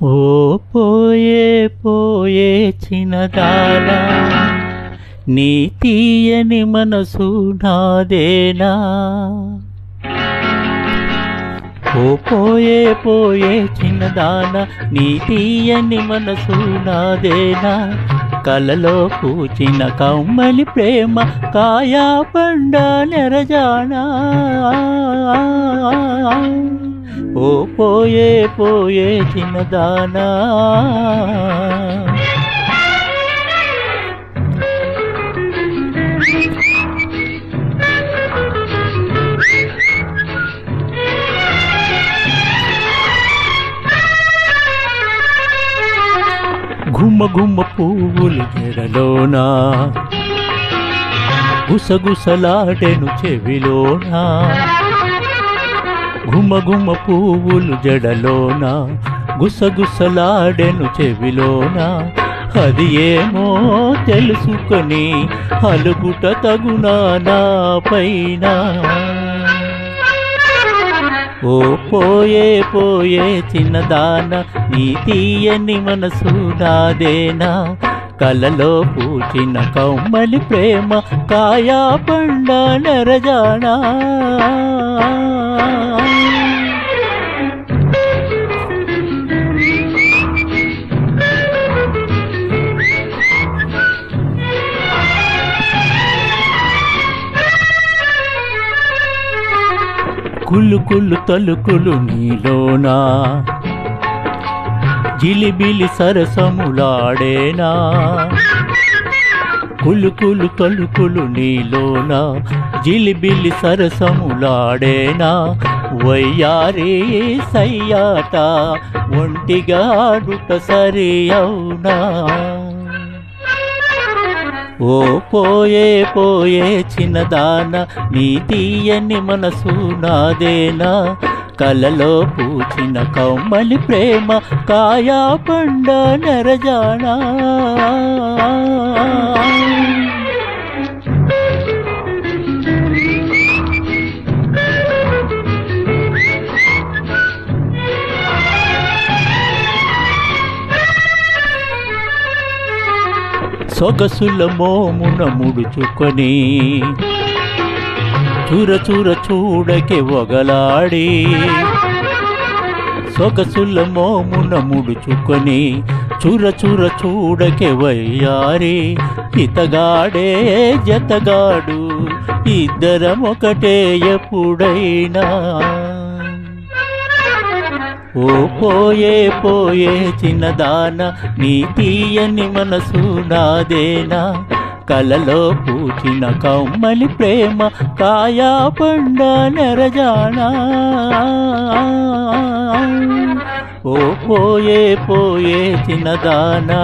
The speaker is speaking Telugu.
ఓ పోయే పోయే చిన్నదానా, నీ తీయని మనసు నాదేనా. ఓ పోయే పోయే చిన్నదానా, నీ తీయని మనసు నాదేనా. కలలో పూచిన కమ్మలి ప్రేమ కాయా పండ నెరజానా. ఓ పోయే పోయే చిన్నదానా. గుమ్మ గుమ్మ పువ్వులు జడలోనా, గుసగుసలాడెను చెవిలోనా. గుమ్మ గుమ్మ పువ్వులు జడలోనా, గుసగుసలాడెను చెవిలోనా. అది ఏమో తెలుసుకొని అలుగుట తగునా నా పైన. ఓ పోయే పోయే చిన్నదానా, నీ తీయని మనసు నాదేనా. కలలో పూచిన కమ్మలి ప్రేమ కాయా పండ నెరజానా. కుళ్ళు కుళ్ళు తలుకులు నీలోనా, జిలిబిలి సరసములాడేనా. కుళ్ళు కుళ్ళు తలుకులు నీలోనా, జిలిబిలి సరసములాడేనా. వయ్యారి సయ్యాట ఒంటిగా ఆడుట సరి అవునా. ఓ పోయే పోయే చిన్నదానా, నీ తీయని మనసు నాదేనా. కలలో పూచిన కమ్మలి ప్రేమ కాయా పండ నెరజానా. సొగసుల మోమున ముడుచుకొని చూర చూర చూడకే ఒగలాడి. సొగసుల మోమున ముడుచుకొని చూర చూర చూడకే వయ్యారి. ఇతగాడే జతగాడు, ఇద్దరం ఒకటే ఎప్పుడైనా. ఓ పోయే పోయే చిన్నదానా, నీ తీయని మనసు నాదేనా. కలలో పూచిన కమ్మలి ప్రేమ కాయా పండ నెరజానా. ఓ పోయే పోయే చిన్నదానా.